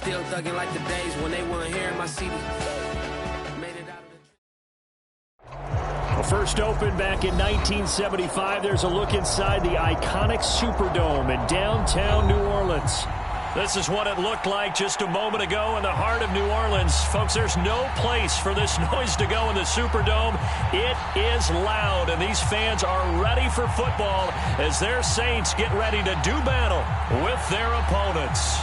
Still thugging like the days when they weren't here in my city. First opened back in 1975. There's a look inside the iconic Superdome in downtown New Orleans. This is what it looked like just a moment ago in the heart of New Orleans. Folks, there's no place for this noise to go in the Superdome. It is loud, and these fans are ready for football as their Saints get ready to do battle with their opponents.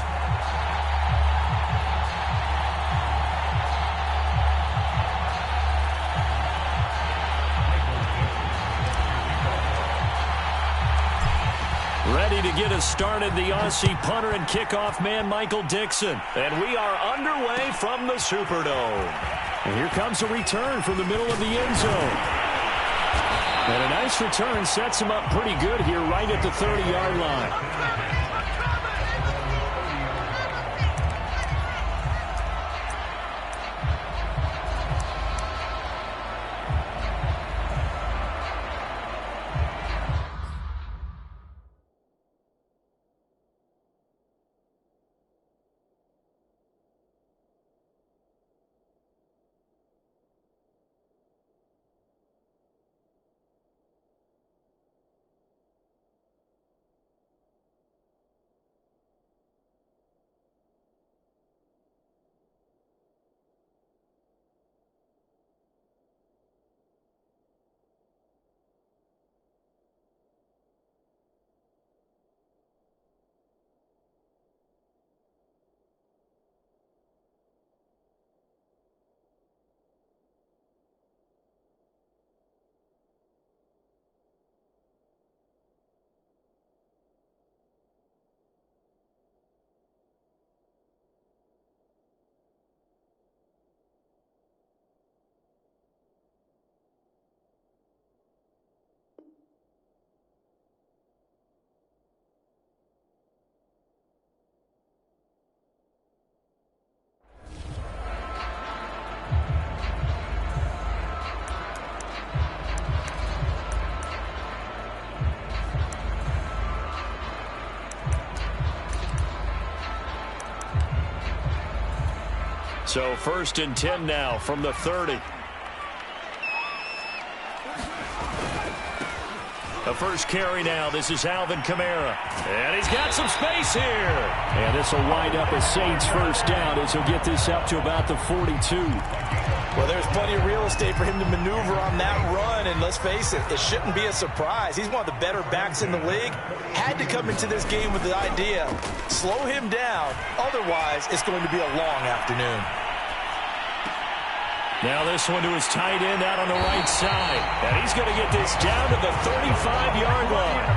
Ready to get us started, the Aussie punter and kickoff man, Michael Dixon. And we are underway from the Superdome. And here comes a return from the middle of the end zone. And a nice return sets him up pretty good here right at the 30-yard line. So 1st and 10 now from the 30. The first carry now. This is Alvin Kamara. And he's got some space here. And this will wind up a Saints first down as he'll get this up to about the 42. Well, there's plenty of real estate for him to maneuver on that run. And let's face it, it shouldn't be a surprise. He's one of the better backs in the league. Had to come into this game with the idea, slow him down. Otherwise, it's going to be a long afternoon. Now this one to his tight end out on the right side. And he's going to get this down to the 35-yard line.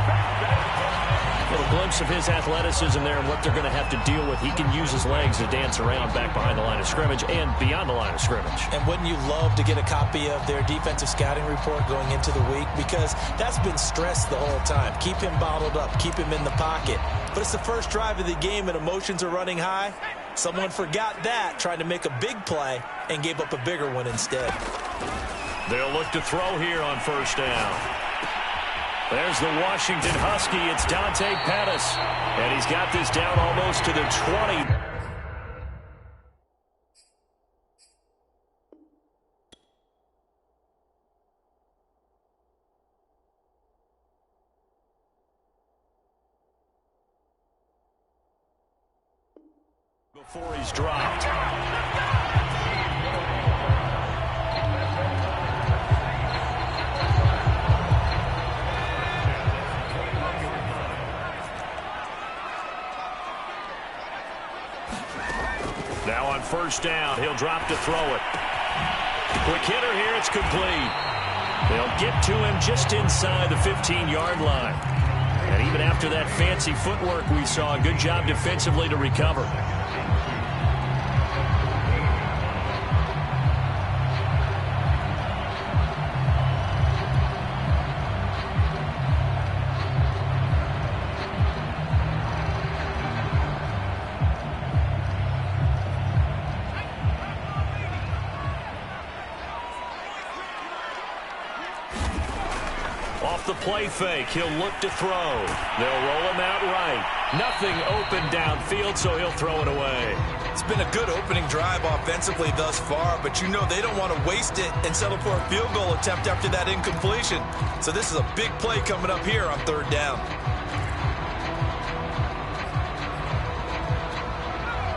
A little glimpse of his athleticism there and what they're going to have to deal with. He can use his legs to dance around back behind the line of scrimmage and beyond the line of scrimmage. And wouldn't you love to get a copy of their defensive scouting report going into the week? Because that's been stressed the whole time. Keep him bottled up. Keep him in the pocket. But it's the first drive of the game and emotions are running high. Someone forgot that, trying to make a big play, and gave up a bigger one instead. They'll look to throw here on first down. There's the Washington Husky. It's Dante Pettis. And he's got this down almost to the 20. Before he's dropped. Now on first down, he'll drop to throw it. Quick hitter here, it's complete. They'll get to him just inside the 15-yard line. And even after that fancy footwork we saw, a good job defensively to recover. The play fake. He'll look to throw. They'll roll him out right. Nothing open downfield, so he'll throw it away. It's been a good opening drive offensively thus far, but you know they don't want to waste it and settle for a field goal attempt after that incompletion. So this is a big play coming up here on third down.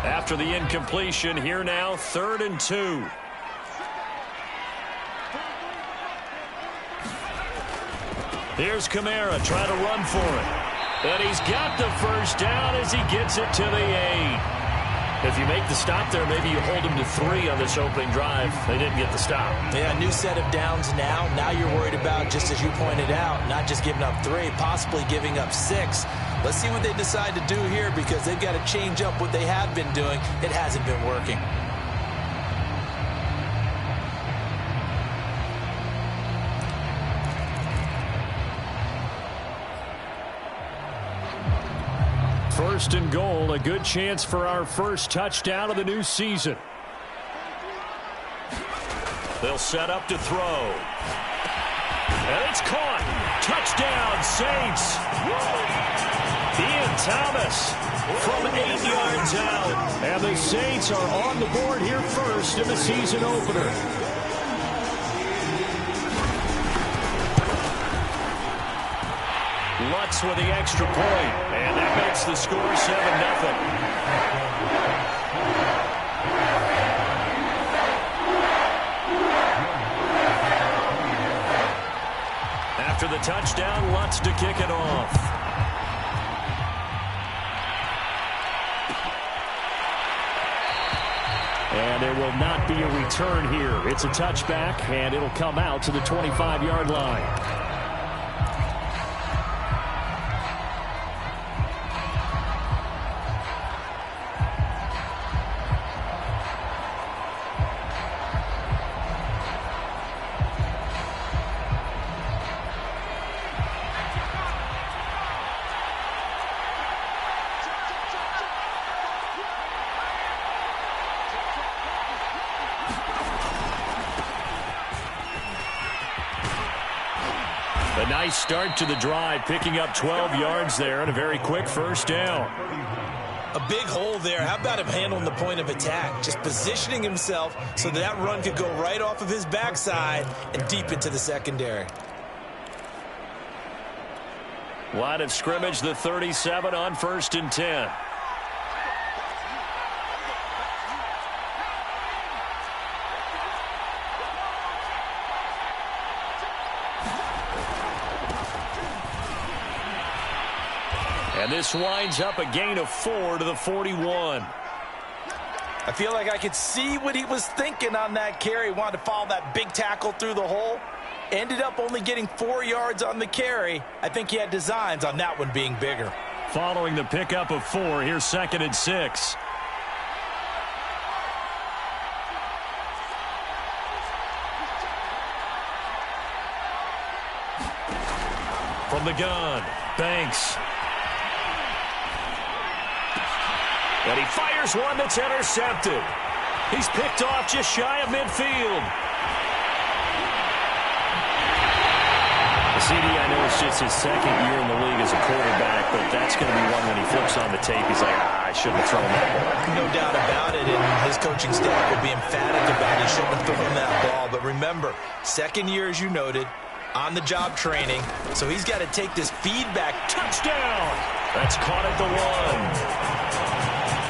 After the incompletion, here now, 3rd and 2. Here's Kamara trying to run for it. And he's got the first down as he gets it to the 8. If you make the stop there, maybe you hold them to 3 on this opening drive. They didn't get the stop. Yeah, new set of downs now. Now you're worried about, just as you pointed out, not just giving up 3, possibly giving up 6. Let's see what they decide to do here because they've got to change up what they have been doing. It hasn't been working. First and goal, a good chance for our first touchdown of the new season. They'll set up to throw. And it's caught. Touchdown, Saints. Ian Thomas from 8 yards out. And the Saints are on the board here first in the season opener. Lutz with the extra point, and that makes the score 7-0. After the touchdown, Lutz to kick it off. And there will not be a return here. It's a touchback, and it'll come out to the 25-yard line. A nice start to the drive, picking up 12 yards there and a very quick first down. A big hole there. How about him handling the point of attack? Just positioning himself so that run could go right off of his backside and deep into the secondary. Line of scrimmage, the 37 on 1st and 10. And this winds up a gain of 4 to the 41. I feel like I could see what he was thinking on that carry. Wanted to follow that big tackle through the hole. Ended up only getting 4 yards on the carry. I think he had designs on that one being bigger. Following the pickup of 4, here's 2nd and 6. From the gun, Banks. And he fires one that's intercepted. He's picked off just shy of midfield. CD, I know it's just his 2nd year in the league as a quarterback, but that's going to be one when he flips on the tape. He's like, I shouldn't have thrown that ball. No doubt about it, and his coaching staff will be emphatic about he shouldn't have thrown that ball. But remember, 2nd year, as you noted, on-the-job training, so he's got to take this feedback. Touchdown! That's caught at the 1.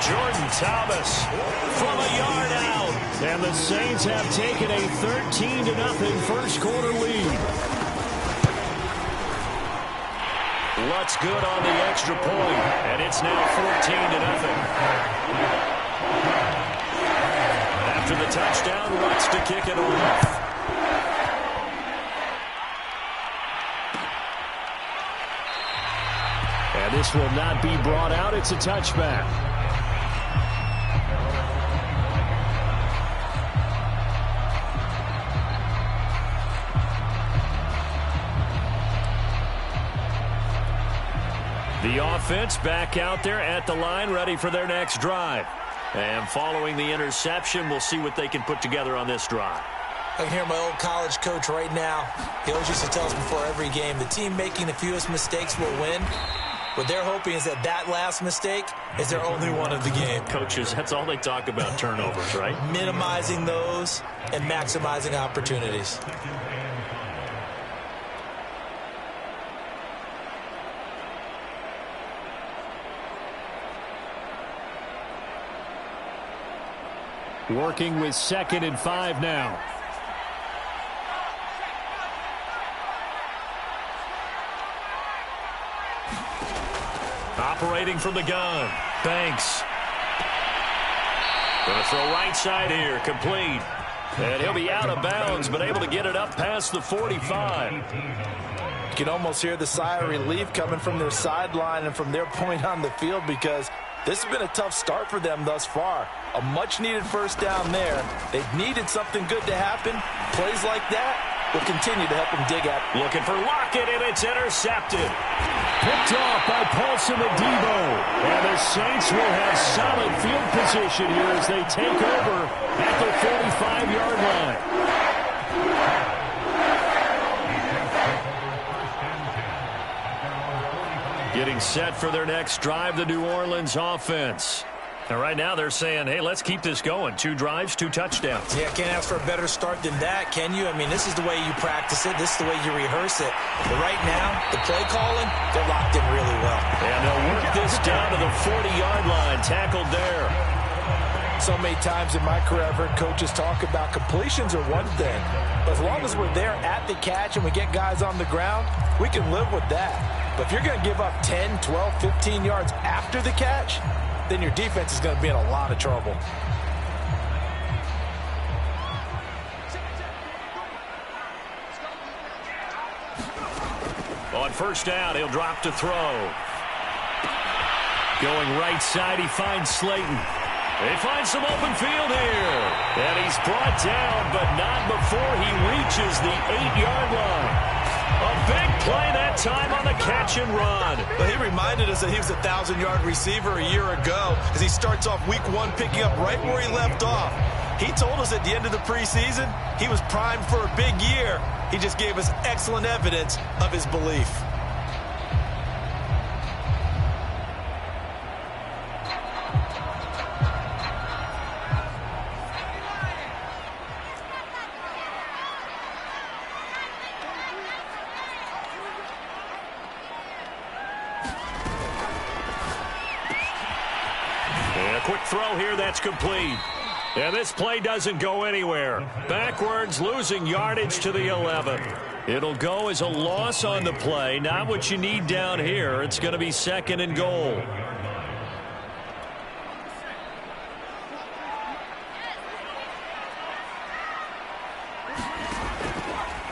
Jordan Thomas from a yard out. And the Saints have taken a 13-0 first quarter lead. Lutz good on the extra point, and it's now 14-0. After the touchdown, Lutz to kick it off. And this will not be brought out. It's a touchback. The offense back out there at the line, ready for their next drive. And following the interception, we'll see what they can put together on this drive. I can hear my old college coach right now. He always used to tell us before every game, the team making the fewest mistakes will win. What they're hoping is that that last mistake is their only one of the game. Coaches, that's all they talk about, turnovers, right? Minimizing those and maximizing opportunities. Working with 2nd and 5 now. Operating from the gun. Banks. Going to throw right side here. Complete. And he'll be out of bounds, but able to get it up past the 45. You can almost hear the sigh of relief coming from their sideline and from their point on the field, because this has been a tough start for them thus far. A much-needed first down there. They've needed something good to happen. Plays like that will continue to help them dig at. Looking for Lockett, and it's intercepted. Picked off by Paulson Adebo. And the Saints will have solid field position here as they take over at the 45-yard line. Getting set for their next drive, the New Orleans offense. And right now they're saying, hey, let's keep this going. 2 drives, 2 touchdowns. Yeah, can't ask for a better start than that, can you? I mean, this is the way you practice it. This is the way you rehearse it. But right now, the play calling, they're locked in really well. And they'll work this down to the 40-yard line, tackled there. So many times in my career, I've heard coaches talk about completions are one thing. But as long as we're there at the catch and we get guys on the ground, we can live with that. But if you're going to give up 10, 12, 15 yards after the catch, then your defense is going to be in a lot of trouble. On first down, he'll drop to throw. Going right side, he finds Slayton. They find some open field here. And he's brought down, but not before he reaches the 8-yard line. A big play that time on the catch and run. But he reminded us that he was a 1,000-yard receiver a year ago as he starts off week 1 picking up right where he left off. He told us at the end of the preseason he was primed for a big year. He just gave us excellent evidence of his belief. Quick throw here, that's complete. And this play doesn't go anywhere. Backwards, losing yardage to the 11. It'll go as a loss on the play. Not what you need down here. It's going to be 2nd and goal.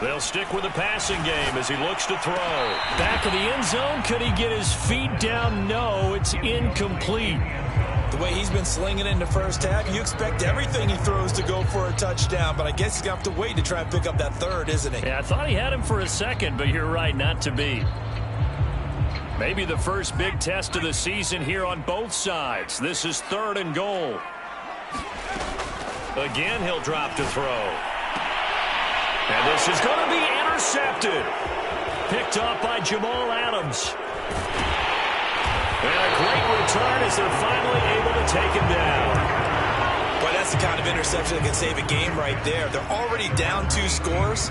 They'll stick with the passing game as he looks to throw. Back of the end zone. Could he get his feet down? No, it's incomplete. The way he's been slinging in the first half, you expect everything he throws to go for a touchdown, but I guess he's going to have to wait to try and pick up that third, isn't he? Yeah, I thought he had him for a second, but you're right, not to be. Maybe the first big test of the season here on both sides. This is 3rd and goal. Again, he'll drop to throw. And this is going to be intercepted. Picked off by Jamal Adams. And a great return as they're finally able to take him down. Boy, that's the kind of interception that can save a game right there. They're already down 2 scores.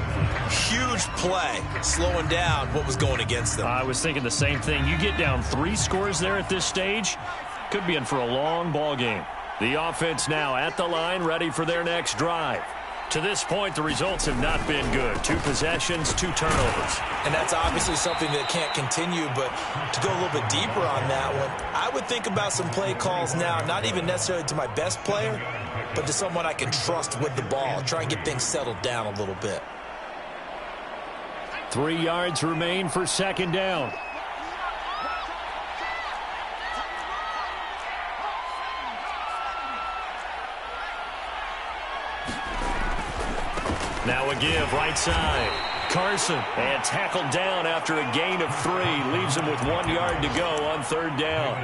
Huge play, slowing down what was going against them. I was thinking the same thing. You get down 3 scores there at this stage, could be in for a long ball game. The offense now at the line, ready for their next drive. To this point, the results have not been good. 2 possessions, 2 turnovers. And that's obviously something that can't continue, but to go a little bit deeper on that one, I would think about some play calls now, not even necessarily to my best player, but to someone I can trust with the ball. Try and get things settled down a little bit. 3 yards remain for 2nd down. Now a give, right side. Carson, and tackled down after a gain of 3. Leaves him with 1 yard to go on 3rd down.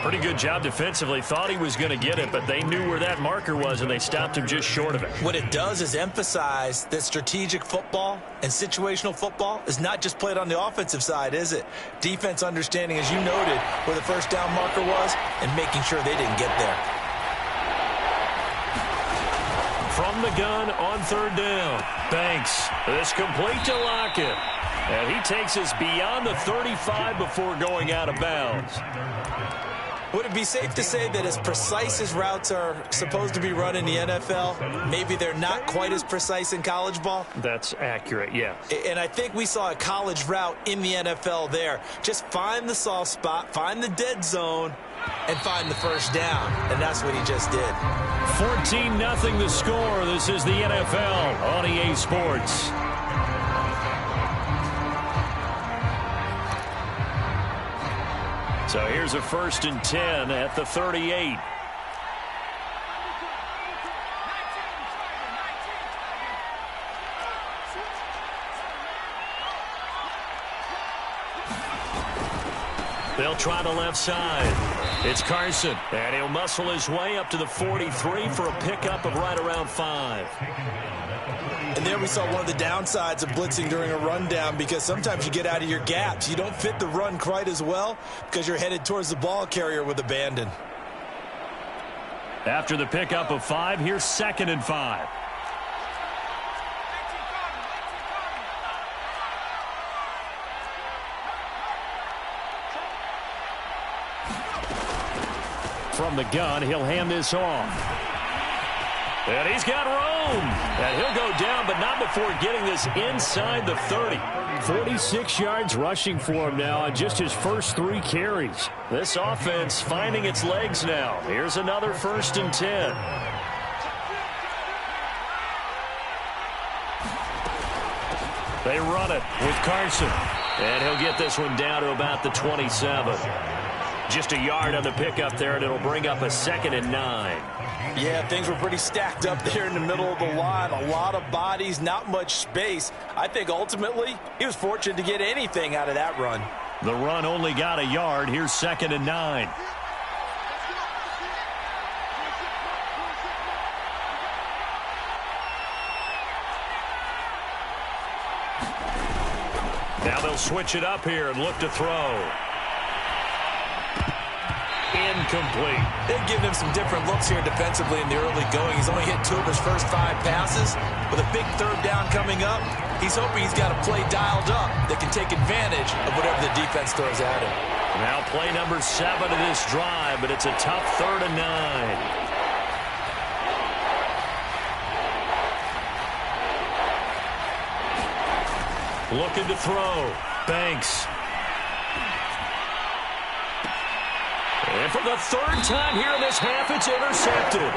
Pretty good job defensively. Thought he was going to get it, but they knew where that marker was, and they stopped him just short of it. What it does is emphasize that strategic football and situational football is not just played on the offensive side, is it? Defense understanding, as you noted, where the first down marker was and making sure they didn't get there. From the gun on third down. Banks. This complete to Lockett. And he takes us beyond the 35 before going out of bounds. Would it be safe to say that as precise as routes are supposed to be run in the NFL, maybe they're not quite as precise in college ball? That's accurate, yeah. And I think we saw a college route in the NFL there. Just find the soft spot, find the dead zone, and find the first down. And that's what he just did. 14-0 the score. This is the NFL on EA Sports. So here's a 1st and 10 at the 38. They'll try the left side. It's Carson, and he'll muscle his way up to the 43 for a pickup of right around 5. And there we saw one of the downsides of blitzing during a rundown, because sometimes you get out of your gaps. You don't fit the run quite as well because you're headed towards the ball carrier with abandon. After the pickup of 5, here's 2nd and 5. From the gun, he'll hand this off. And he's got room. And he'll go down, but not before getting this inside the 30. 46 yards rushing for him now on just his first 3 carries. This offense finding its legs now. Here's another 1st and 10. They run it with Carson. And he'll get this one down to about the 27. Just a yard on the pickup there, and it'll bring up a 2nd and 9. Yeah, things were pretty stacked up there in the middle of the line. A lot of bodies, not much space. I think ultimately he was fortunate to get anything out of that run. The run only got a yard. Here's 2nd and 9. Now they'll switch it up here and look to throw. Incomplete. They've given him some different looks here defensively in the early going. He's only hit 2 of his first 5 passes. With a big 3rd down coming up, he's hoping he's got a play dialed up that can take advantage of whatever the defense throws at him. Now play number 7 of this drive, but it's a tough 3rd and 9. Looking to throw. Banks. And for the 3rd time here in this half, it's intercepted.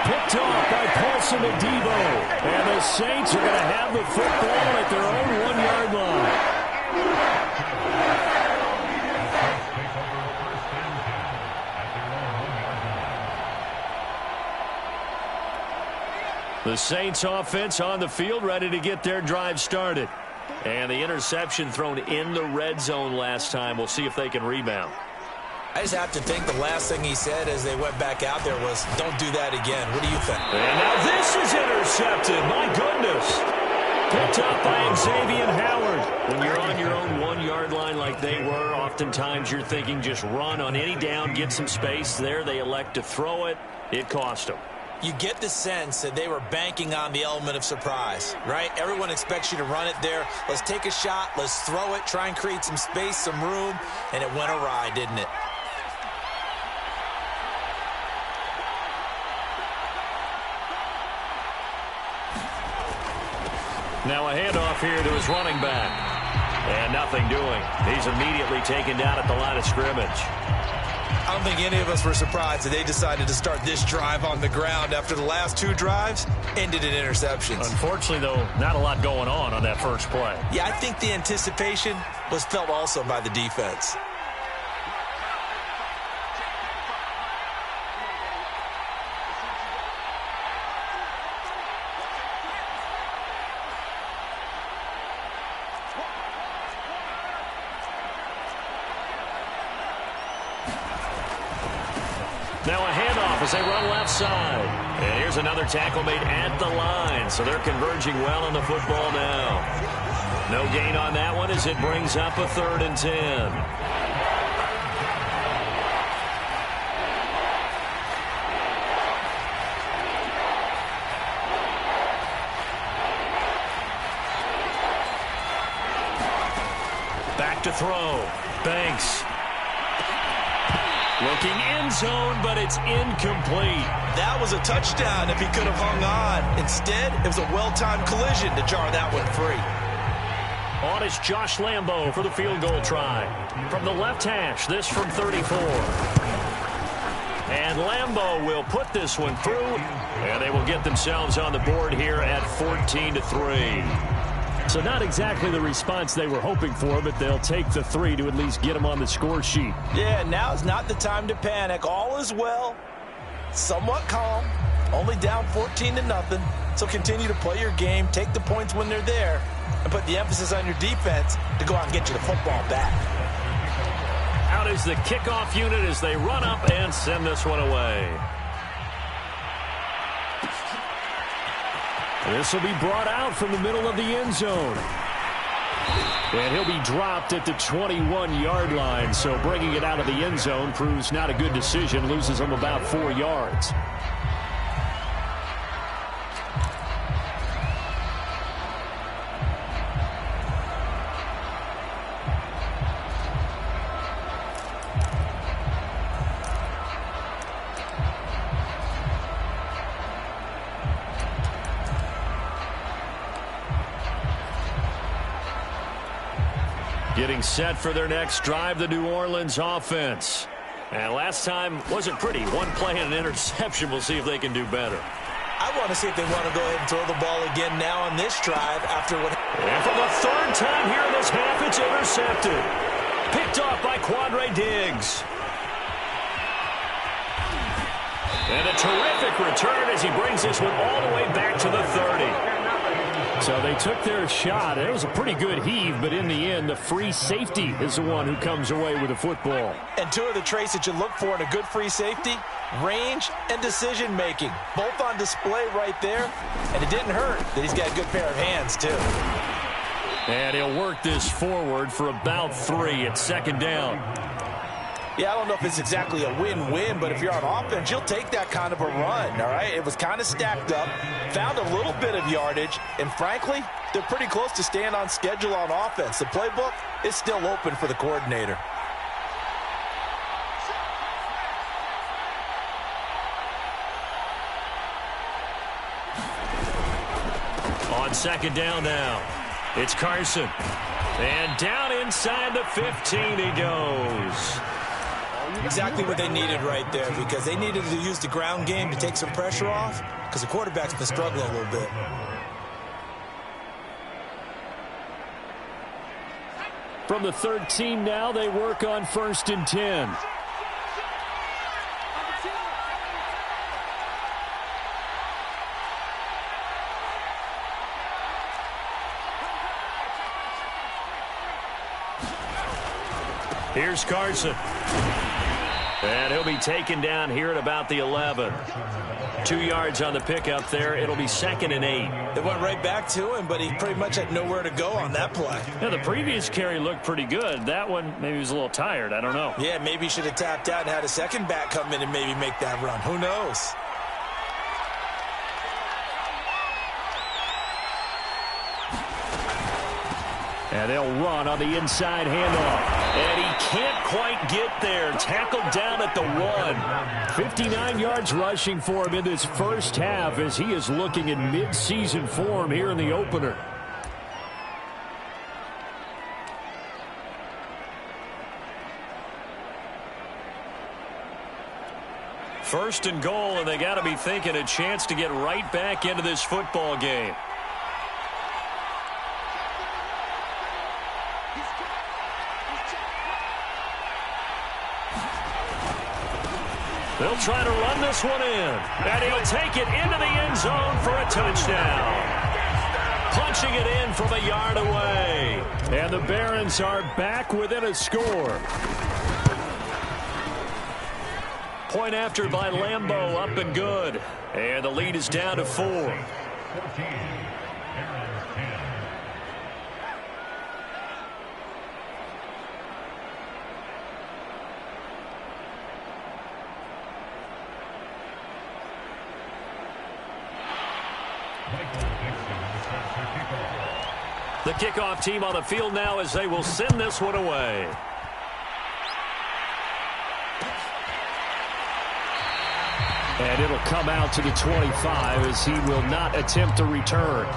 Picked off by Paulson Adebo. And the Saints are going to have the football at their own 1-yard line. The Saints offense on the field, ready to get their drive started. And the interception thrown in the red zone last time. We'll see if they can rebound. I just have to think the last thing he said as they went back out there was, don't do that again. What do you think? And now this is intercepted. My goodness. Picked up by Xavier Howard. When you're on your own 1-yard line like they were, oftentimes you're thinking just run on any down, get some space. There they elect to throw it. It cost them. You get the sense that they were banking on the element of surprise, right? Everyone expects you to run it there. Let's take a shot. Let's throw it. Try and create some space, some room. And it went awry, didn't it? Now a handoff here to his running back. And nothing doing. He's immediately taken down at the line of scrimmage. I don't think any of us were surprised that they decided to start this drive on the ground after the last 2 drives ended in interceptions. Unfortunately, though, not a lot going on that first play. Yeah, I think the anticipation was felt also by the defense. Now a handoff as they run left side. And here's another tackle made at the line. So they're converging well on the football now. No gain on that one as it brings up a 3rd and 10. To throw. Banks. Looking end zone, but it's incomplete. That was a touchdown if he could have hung on. Instead, it was a well-timed collision to jar that one free. On is Josh Lambo for the field goal try. From the left hash, this from 34. And Lambo will put this one through, and they will get themselves on the board here at 14-3. So not exactly the response they were hoping for, but they'll take the 3 to at least get them on the score sheet. Yeah, now's not the time to panic. All is well. Somewhat calm. Only down 14-0. So continue to play your game, take the points when they're there, and put the emphasis on your defense to go out and get you the football back. Out is the kickoff unit as they run up and send this one away. This will be brought out from the middle of the end zone. And he'll be dropped at the 21-yard line. So bringing it out of the end zone proves not a good decision. Loses him about 4 yards. Getting set for their next drive, the New Orleans offense. And last time wasn't pretty. One play and an interception. We'll see if they can do better. I want to see if they want to go ahead and throw the ball again now on this drive after what... And for the 3rd time here in this half, it's intercepted. Picked off by Quandre Diggs. And a terrific return as he brings this one all the way back to the 30. So they took their shot. It was a pretty good heave, but in the end, the free safety is the one who comes away with the football. And 2 of the traits that you look for in a good free safety, range and decision-making. Both on display right there, and it didn't hurt that he's got a good pair of hands, too. And he'll work this forward for about 3 at 2nd down. Yeah, I don't know if it's exactly a win-win, but if you're on offense, you'll take that kind of a run, all right? It was kind of stacked up, found a little bit of yardage, and frankly, they're pretty close to staying on schedule on offense. The playbook is still open for the coordinator. On 2nd down now, it's Carson. And down inside the 15 he goes. Exactly what they needed right there, because they needed to use the ground game to take some pressure off, because the quarterback's been struggling a little bit. From the 13 now, they work on 1st and 10. Here's Carson. And he'll be taken down here at about the 11. 2 yards on the pickup there. It'll be 2nd and 8. It went right back to him, but he pretty much had nowhere to go on that play. Yeah, the previous carry looked pretty good. That one, maybe he was a little tired. I don't know. Yeah, maybe he should have tapped out and had a second back come in and maybe make that run. Who knows? And they'll run on the inside handoff. And he can't quite get there. Tackled down at the 1. 59 yards rushing for him in this first half as he is looking in mid-season form here in the opener. First and goal, and they got to be thinking a chance to get right back into this football game. They'll try to run this one in. And he'll take it into the end zone for a touchdown. Punching it in from a yard away. And the Barons are back within a score. Point after by Lambeau, up and good. And the lead is down to 4. The kickoff team on the field now as they will send this one away. And it'll come out to the 25 as he will not attempt to return.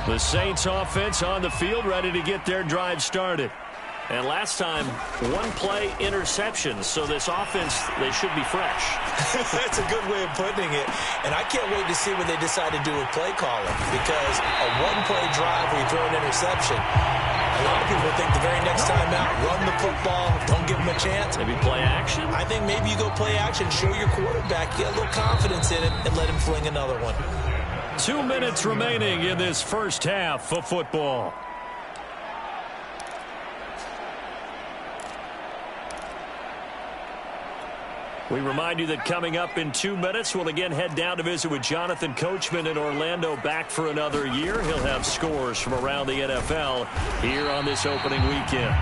The Saints offense on the field ready to get their drive started. And last time, one-play interception. So this offense, they should be fresh. That's a good way of putting it. And I can't wait to see what they decide to do with play calling. Because a one-play drive where you throw an interception, a lot of people think the very next time out, run the football, don't give them a chance. Maybe play action? I think maybe you go play action, show your quarterback, get a little confidence in it, and let him fling another one. 2 minutes remaining in this first half of football. We remind you that coming up in 2 minutes, we'll again head down to visit with Jonathan Coachman in Orlando, back for another year. He'll have scores from around the NFL here on this opening weekend.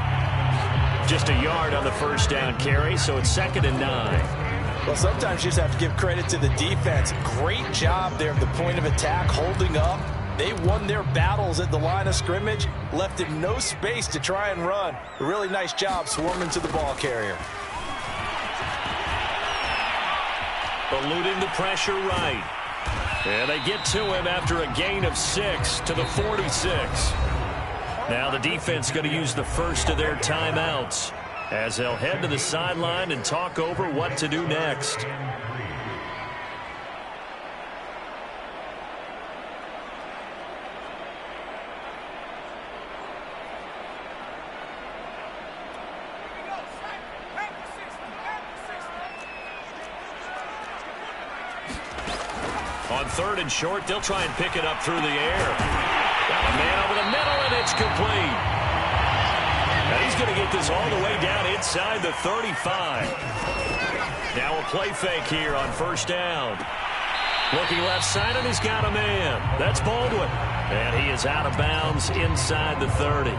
Just a yard on the first down carry, so it's 2nd and 9. Well, sometimes you just have to give credit to the defense. Great job there at the point of attack, holding up. They won their battles at the line of scrimmage, left him no space to try and run. A really nice job swarming to the ball carrier. Eluding the pressure right. And they get to him after a gain of 6 to the 46. Now the defense going to use the first of their timeouts as they'll head to the sideline and talk over what to do next. On 3rd and short, they'll try and pick it up through the air. Got a man over the middle, and it's complete. Now he's going to get this all the way down inside the 35. Now a play fake here on 1st down. Looking left side, and he's got a man. That's Baldwin. And he is out of bounds inside the 30.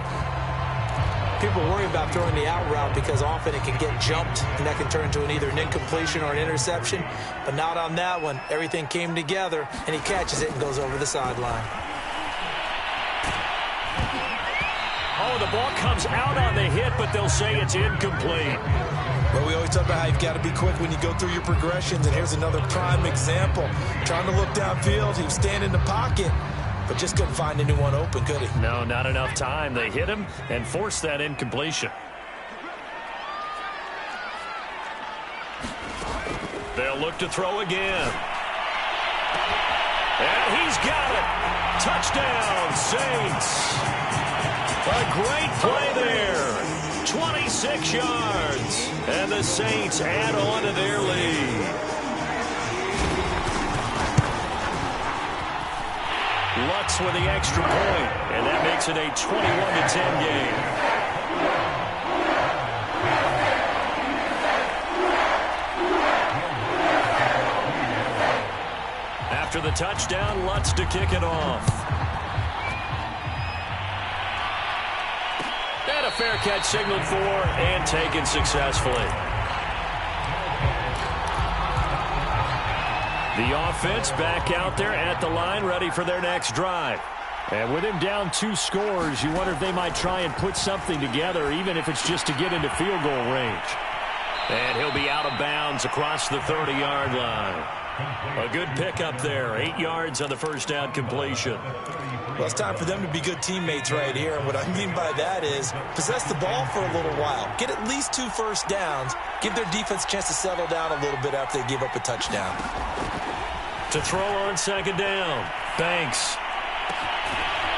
People worry about throwing the out route because often it can get jumped, and that can turn into either an incompletion or an interception. But not on that one. Everything came together, and he catches it and goes over the sideline. Oh, the ball comes out on the hit, but they'll say it's incomplete. Well, we always talk about how you've got to be quick when you go through your progressions, and here's another prime example. Trying to look downfield, he was standing in the pocket, but just couldn't find anyone open, could he? No, not enough time. They hit him and forced that incompletion. They'll look to throw again. And he's got it. Touchdown, Saints. A great play there. 26 yards. And the Saints add on to their lead. Lutz with the extra point, and that makes it a 21-10 game. After the touchdown, Lutz to kick it off. And a fair catch signaled for and taken successfully. The offense back out there at the line, ready for their next drive. And with him down 2 scores, you wonder if they might try and put something together, even if it's just to get into field goal range. And he'll be out of bounds across the 30-yard line. A good pickup there, 8 yards on the first down completion. Well, it's time for them to be good teammates right here. And what I mean by that is possess the ball for a little while. Get at least 2 first downs. Give their defense a chance to settle down a little bit after they give up a touchdown. To throw on 2nd down, Banks.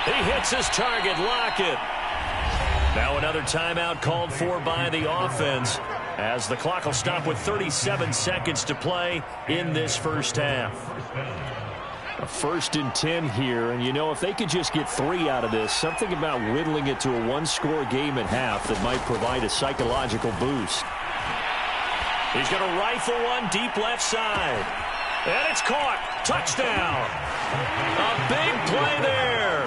He hits his target, Lockett. Now another timeout called for by the offense as the clock will stop with 37 seconds to play in this first half. A 1st and 10 here, and you know, if they could just get 3 out of this, something about whittling it to a 1-score game at half that might provide a psychological boost. He's going to rifle one deep left side. And it's caught. Touchdown. A big play there.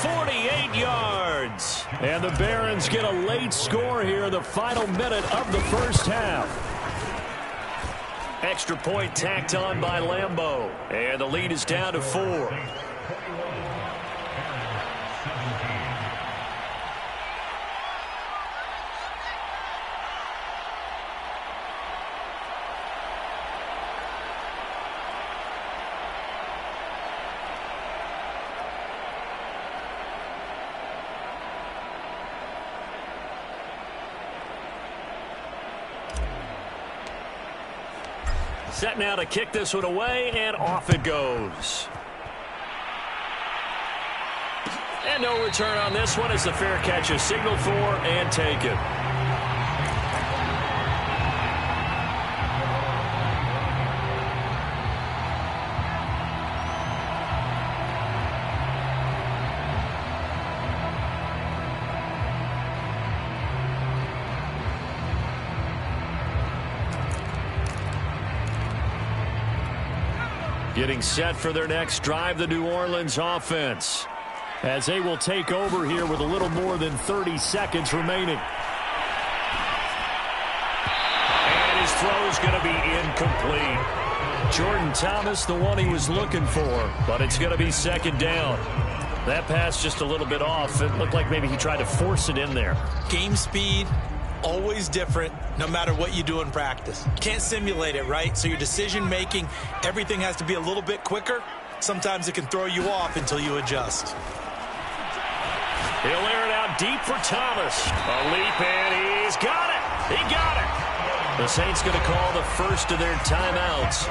48 yards. And the Barons get a late score here in the final minute of the first half. Extra point tacked on by Lambeau. And the lead is down to 4. Set now to kick this one away, and off it goes. And no return on this one as the fair catch is signaled for and taken. Getting set for their next drive, the New Orleans offense, as they will take over here with a little more than 30 seconds remaining. And his throw is going to be incomplete. Jordan Thomas, the one he was looking for, but it's going to be 2nd down. That pass just a little bit off. It looked like maybe he tried to force it in there. Game speed, always different, no matter what you do in practice. Can't simulate it, right? So your decision-making, everything has to be a little bit quicker. Sometimes it can throw you off until you adjust. He'll air it out deep for Thomas. A leap, and he's got it. He got it. The Saints going to call the first of their timeouts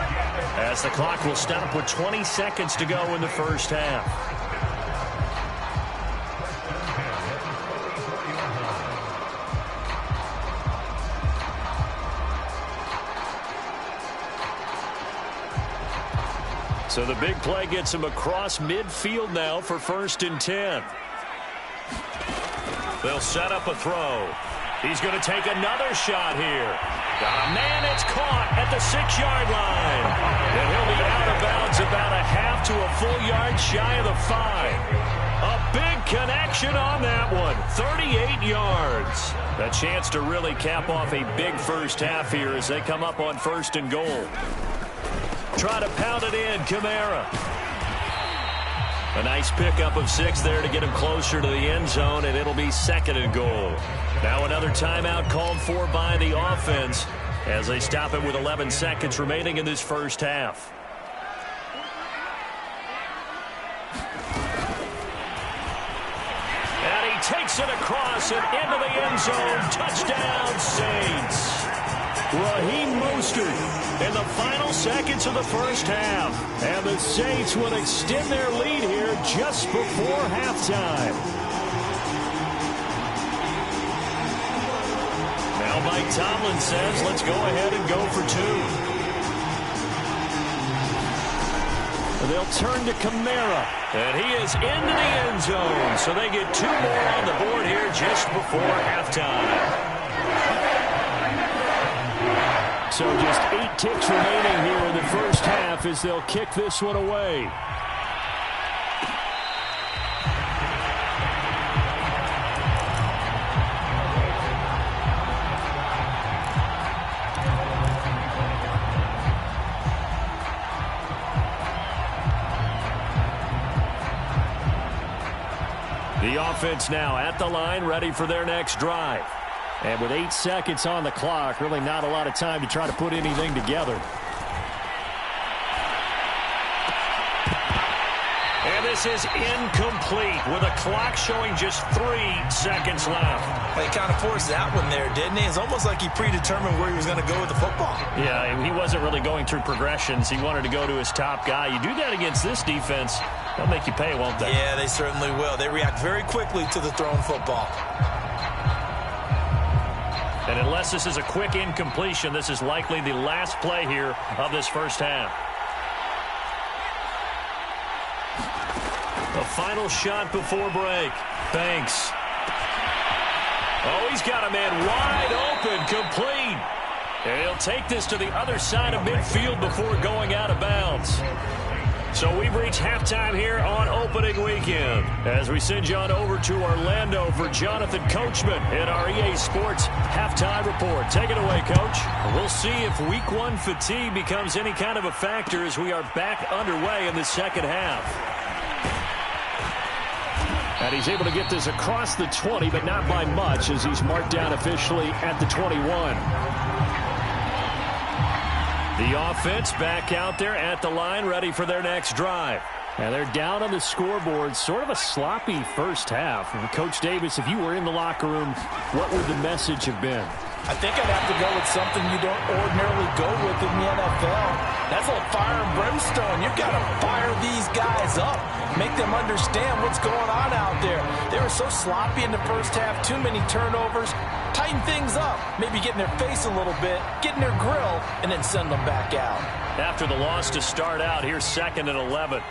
as the clock will stop with 20 seconds to go in the first half. So the big play gets him across midfield now for 1st and 10. They'll set up a throw. He's going to take another shot here. Got a man, it's caught at the 6-yard line. And he'll be out of bounds about a half to a full yard shy of the 5. A big connection on that one. 38 yards. A chance to really cap off a big first half here as they come up on 1st and goal. Try to pound it in, Kamara. A nice pickup of 6 there to get him closer to the end zone, and it'll be 2nd and goal. Now another timeout called for by the offense as they stop it with 11 seconds remaining in this first half. And he takes it across and into the end zone. Touchdown, Saints. Raheem Mostert in the final seconds of the first half. And the Saints will extend their lead here just before halftime. Now Mike Tomlin says, let's go ahead and go for 2. They'll turn to Kamara. And he is into the end zone. So they get 2 more on the board here just before halftime. So just 8 ticks remaining here in the first half as they'll kick this one away. The offense now at the line, ready for their next drive. And with 8 seconds on the clock, really not a lot of time to try to put anything together. And this is incomplete with a clock showing just 3 seconds left. He kind of forced that one there, didn't he? It's almost like he predetermined where he was going to go with the football. Yeah, he wasn't really going through progressions. He wanted to go to his top guy. You do that against this defense, they'll make you pay, won't they? Yeah, they certainly will. They react very quickly to the thrown football. And unless this is a quick incompletion, this is likely the last play here of this first half. final shot before break. Banks. Oh, he's got a man wide open, complete. And he'll take this to the other side of midfield before going out of bounds. So we've reached halftime here on opening weekend as we send you on over to Orlando for Jonathan Coachman in our EA Sports halftime report. Take it away, Coach. We'll see if week one fatigue becomes any kind of a factor as we are back underway in the second half. And he's able to get this across the 20, but not by much as he's marked down officially at the 21. The offense back out there at the line, ready for their next drive. And they're down on the scoreboard, sort of a sloppy first half. And Coach Davis, if you were in the locker room, what would the message have been? I think I'd have to go with something you don't ordinarily go with in the NFL. That's like fire and brimstone. You've got to fire these guys up, make them understand what's going on out there. They were so sloppy in the first half, too many turnovers. Tighten things up, maybe get in their face a little bit, get in their grill, and then send them back out. After the loss to start out, here's 2nd and 11.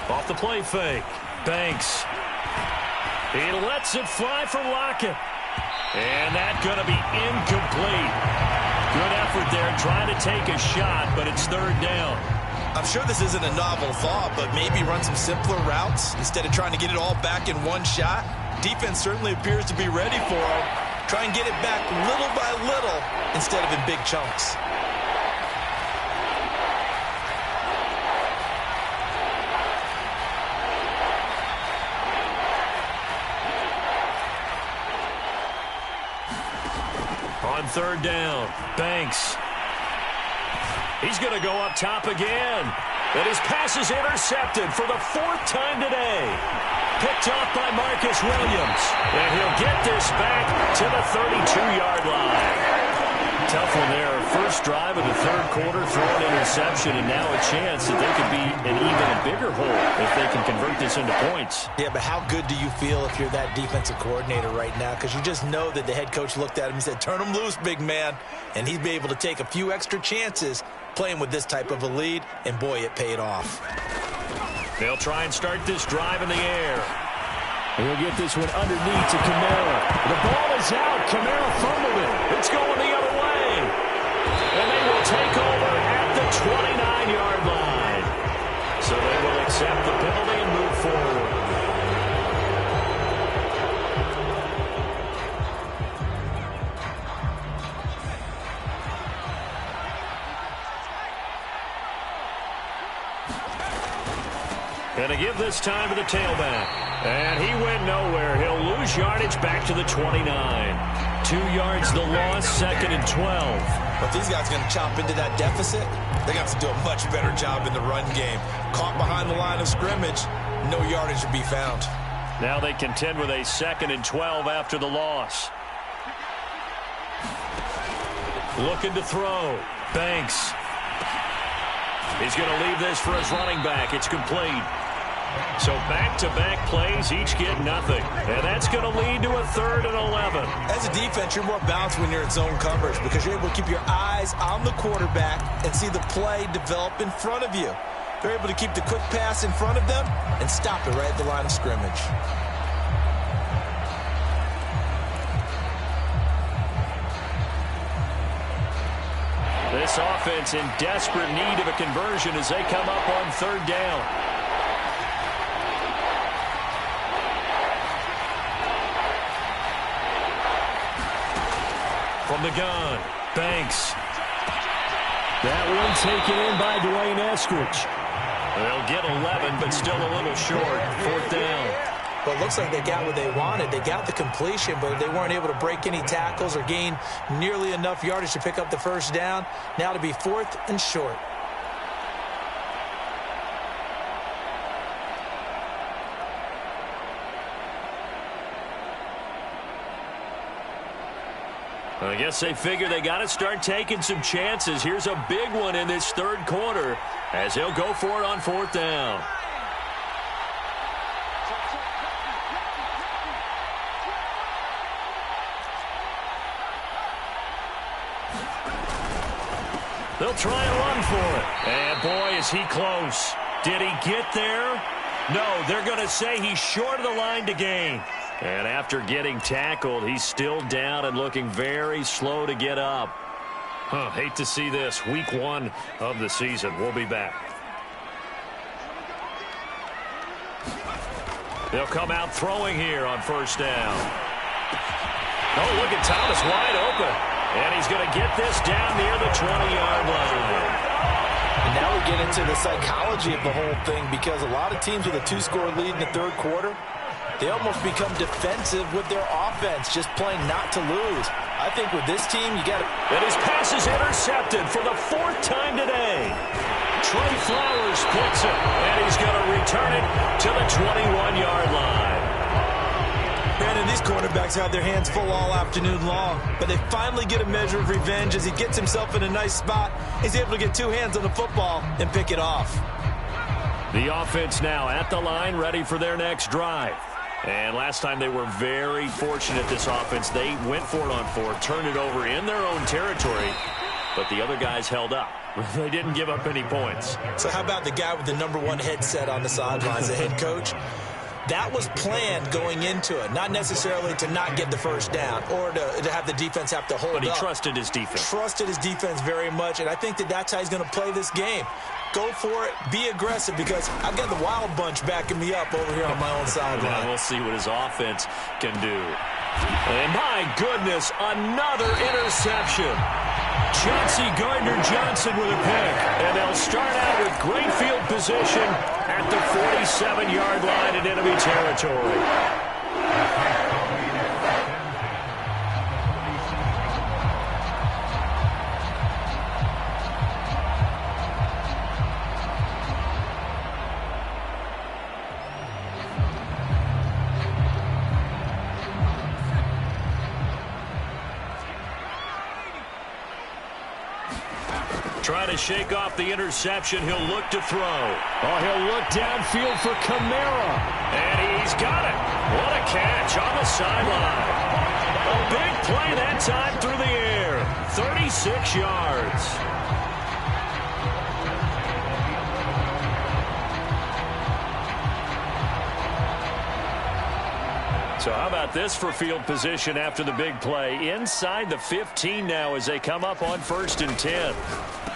Off the play fake. Banks. He lets it fly for Lockett. And that's going to be incomplete. Good effort there trying to take a shot, but it's 3rd down. I'm sure this isn't a novel thought, but maybe run some simpler routes instead of trying to get it all back in one shot. Defense certainly appears to be ready for him. Try and get it back little by little instead of in big chunks. On 3rd down, Banks. He's going to go up top again. And his pass is intercepted for the 4th time today. Picked off by Marcus Williams. And he'll get this back to the 32-yard line. Tough one there. First drive of the 3rd quarter, throw an interception, and now a chance that they could be in even a bigger hole if they can convert this into points. Yeah, but how good do you feel if you're that defensive coordinator right now? Because you just know that the head coach looked at him and said, turn him loose, big man. And he'd be able to take a few extra chances playing with this type of a lead, and boy, it paid off. They'll try and start this drive in the air. He'll get this one underneath to Kamara. The ball is out. Kamara fumbled it. It's going the other way. And they will take over at the 29-yard line. So they will accept the penalty and move forward. Going to give this time to the tailback. And he went nowhere. He'll lose yardage back to the 29. 2 yards the loss, 2nd and 12. But these guys are going to chop into that deficit. They're going to have to do a much better job in the run game. Caught behind the line of scrimmage, no yardage to be found. Now they contend with a 2nd and 12 after the loss. Looking to throw. Banks. He's going to leave this for his running back. It's complete. So back-to-back plays, each get nothing. And that's going to lead to a 3rd and 11. As a defense, you're more balanced when you're in zone coverage because you're able to keep your eyes on the quarterback and see the play develop in front of you. They're able to keep the quick pass in front of them and stop it right at the line of scrimmage. This offense in desperate need of a conversion as they come up on 3rd down. From the gun, Banks. That one taken in by Dwayne Eskridge. They'll get 11, but still a little short. 4th down. Well, it looks like they got what they wanted. They got the completion, but they weren't able to break any tackles or gain nearly enough yardage to pick up the 1st down. Now to be 4th and short. I guess they figure they got to start taking some chances. Here's a big one in this 3rd quarter as he'll go for it on 4th down. They'll try and run for it. And boy, is he close. Did he get there? No, they're going to say he's short of the line to gain. And after getting tackled, he's still down and looking very slow to get up. Hate to see this. Week 1 of the season. We'll be back. They'll come out throwing here on first down. Oh, look at Thomas wide open. And he's going to get this down near the 20-yard line. And now we get into the psychology of the whole thing, because a lot of teams with a 2-score lead in the third quarter, they almost become defensive with their offense, just playing not to lose. I think with this team, you got to... And his pass is intercepted for the 4th time today. Trey Flowers picks it, and he's going to return it to the 21-yard line. Brandon, these quarterbacks have their hands full all afternoon long, but they finally get a measure of revenge as he gets himself in a nice spot. He's able to get 2 hands on the football and pick it off. The offense now at the line, ready for their next drive. And last time they were very fortunate, this offense. They went for it on 4, turned it over in their own territory, but the other guys held up. They didn't give up any points. So how about the guy with the #1 headset on the sidelines, the head coach? That was planned going into it, not necessarily to not get the first down or to have the defense have to hold up. But he trusted his defense. Trusted his defense very much, and I think that's how he's going to play this game. Go for it, be aggressive, because I've got the wild bunch backing me up over here on my own sideline. Yeah, we'll see what his offense can do. And my goodness, another interception. Chauncey Gardner-Johnson with a pick. And they'll start out with great field position at the 47-yard line in enemy territory. Trying to shake off the interception. He'll look to throw. Oh, he'll look downfield for Kamara. And he's got it. What a catch on the sideline. A big play that time through the air. 36 yards. So how about this for field position after the big play? Inside the 15 now as they come up on 1st and 10.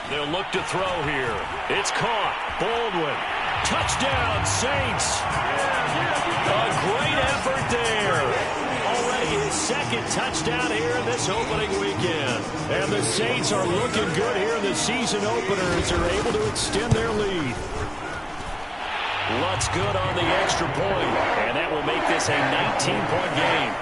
They'll look to throw here. It's caught. Baldwin. Touchdown, Saints. A great effort there. Already his 2nd touchdown here in this opening weekend. And the Saints are looking good here in the season opener as they're able to extend their lead. Lutz good on the extra point, and that will make this a 19-point game.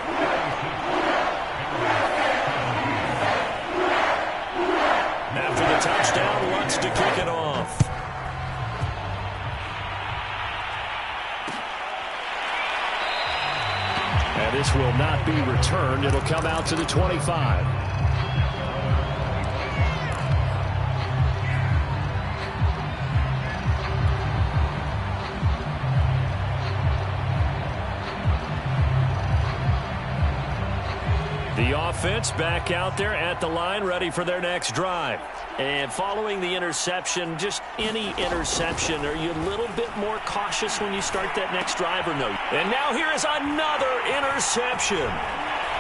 After the touchdown, Lutz to kick it off. And this will not be returned. It'll come out to the 25. The offense back out there at the line, ready for their next drive. And following the interception, just any interception, are you a little bit more cautious when you start that next drive or no? And now here is another interception.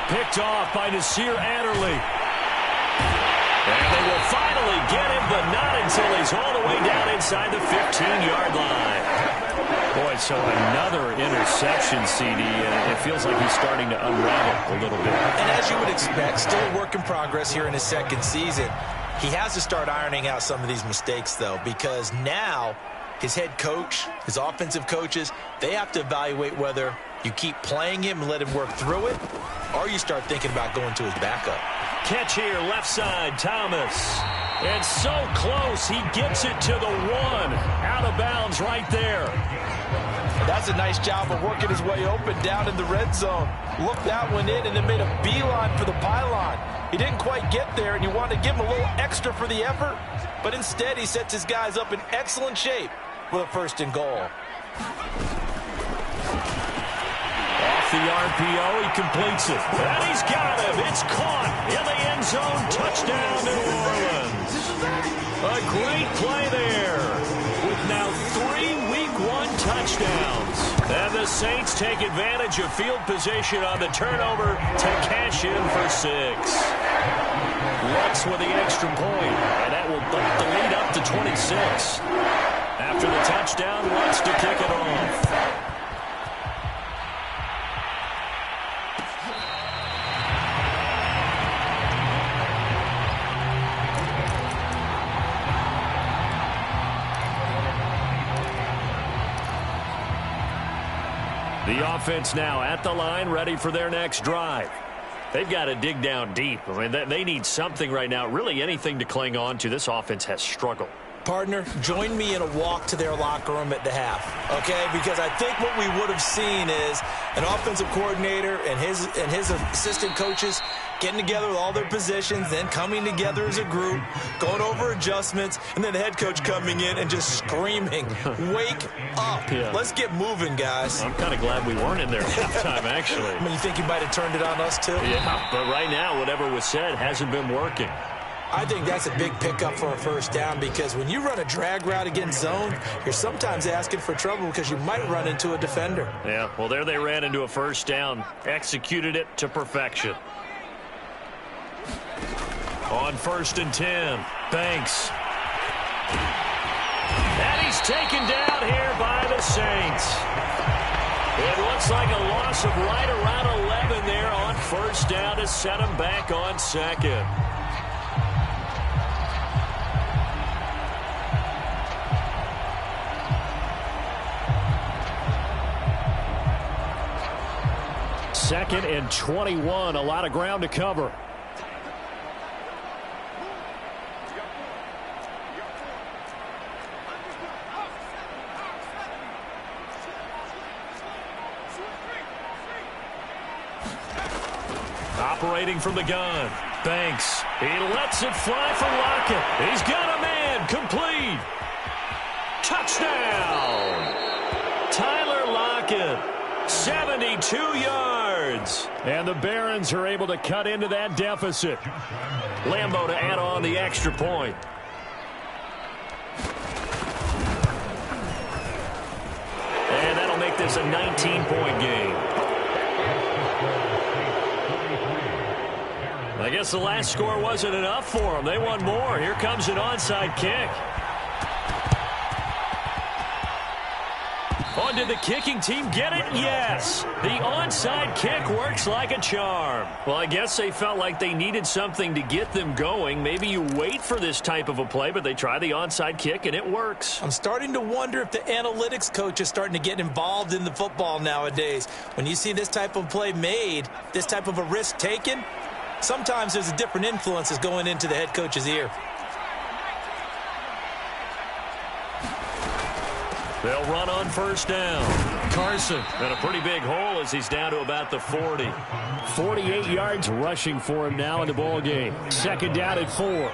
Picked off by Nasir Adderley. And they will finally get him, but not until he's all the way down inside the 15-yard line. Boy, so another interception, CD, and it feels like he's starting to unravel a little bit. And as you would expect, still a work in progress here in his 2nd season. He has to start ironing out some of these mistakes, though, because now his head coach, his offensive coaches, they have to evaluate whether you keep playing him and let him work through it, or you start thinking about going to his backup. Catch here, left side, Thomas. And so close, he gets it to the 1. Out of bounds right there. That's a nice job of working his way open down in the red zone. Looked that one in and then made a beeline for the pylon. He didn't quite get there, and you want to give him a little extra for the effort, but instead he sets his guys up in excellent shape with a 1st and goal. Off the RPO. He completes it. And he's got him. It's caught in the end zone. Touchdown, New Orleans. A great play there with now 3 Week 1 touchdowns. And the Saints take advantage of field position on the turnover to cash in for 6. Lutz with the extra point, and that will bump the lead up to 26. After the touchdown, Lutz to kick it off. The offense now at the line, ready for their next drive. They've got to dig down deep. I mean, they need something right now, really anything to cling on to. This offense has struggled. Partner, join me in a walk to their locker room at the half, okay? Because I think what we would have seen is an offensive coordinator and his assistant coaches getting together with all their positions, then coming together as a group, going over adjustments, and then the head coach coming in and just screaming, wake up. Yeah. Let's get moving, guys. I'm kind of glad we weren't in there at halftime, actually. I mean, you think you might have turned it on us, too? Yeah, but right now, whatever was said hasn't been working. I think that's a big pickup for a first down because when you run a drag route against zone, you're sometimes asking for trouble because you might run into a defender. Yeah, well, there they ran into a first down, executed it to perfection. On 1st and 10, Banks. And he's taken down here by the Saints. It looks like a loss of right around 11 there on 1st down to set him back on 2nd. Second and 21, a lot of ground to cover. Operating from the gun, Banks. He lets it fly for Lockett. He's got a man, complete. Touchdown! Tyler Lockett, 72 yards. And the Barons are able to cut into that deficit. Lambeau to add on the extra point. And that'll make this a 19-point game. I guess the last score wasn't enough for them. They want more. Here comes an onside kick. Oh, did the kicking team get it? Yes. The onside kick works like a charm. Well, I guess they felt like they needed something to get them going. Maybe you wait for this type of a play, but they try the onside kick, and it works. I'm starting to wonder if the analytics coach is starting to get involved in the football nowadays. When you see this type of play made, this type of a risk taken, sometimes there's a different influence that's going into the head coach's ear. They'll run on 1st down. Carson in a pretty big hole as he's down to about the 40. 48 yards rushing for him now in the ball game. 2nd down at 4.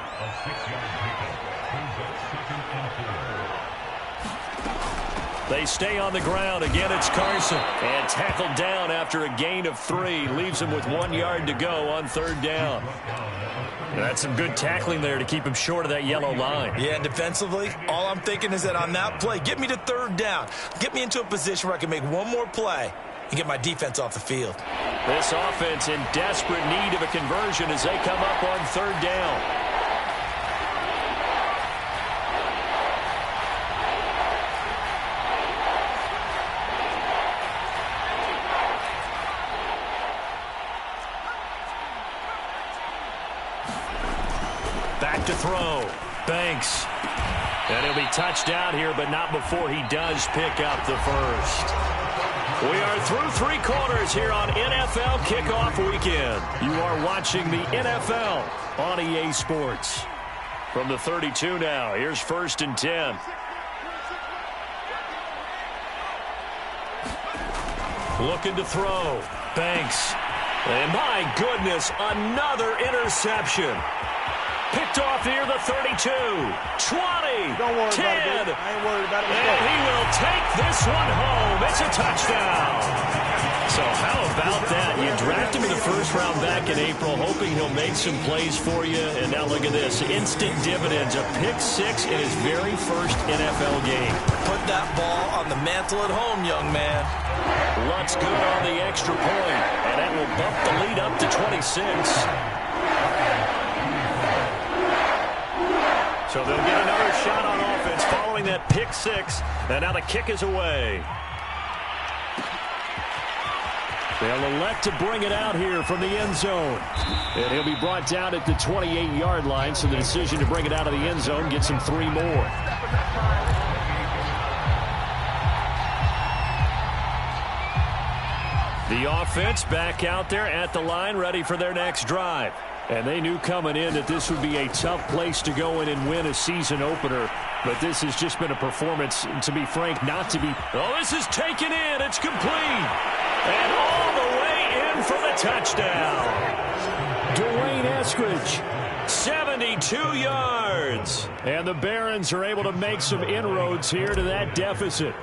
They stay on the ground. Again, it's Carson. And tackled down after a gain of 3. Leaves him with 1 yard to go on 3rd down. That's some good tackling there to keep him short of that yellow line. Yeah, and defensively, all I'm thinking is that on that play, get me to 3rd down. Get me into a position where I can make one more play and get my defense off the field. This offense in desperate need of a conversion as they come up on 3rd down. Back to throw. Banks. And he'll be touched out here, but not before he does pick up the first. We are through 3 quarters here on NFL Kickoff Weekend. You are watching the NFL on EA Sports. From the 32 now, here's 1st and 10. Looking to throw. Banks. And my goodness, another interception. Picked off near the 32, 20, 10. Don't worry about it, I ain't worried about it. And he will take this one home. It's a touchdown. So how about that? You draft him in the first round back in April, hoping he'll make some plays for you. And now look at this. Instant dividends. A pick-6 in his very first NFL game. Put that ball on the mantle at home, young man. Luck's good on the extra point. And that will bump the lead up to 26. So they'll get another shot on offense following that pick-6. And now the kick is away. They'll elect to bring it out here from the end zone. And he'll be brought down at the 28-yard line, so the decision to bring it out of the end zone gets him 3 more. The offense back out there at the line, ready for their next drive. And they knew coming in that this would be a tough place to go in and win a season opener. But this has just been a performance, to be frank, not to be... Oh, this is taken in. It's complete. And all the way in for the touchdown. Dwayne Eskridge, 72 yards. And the Barons are able to make some inroads here to that deficit.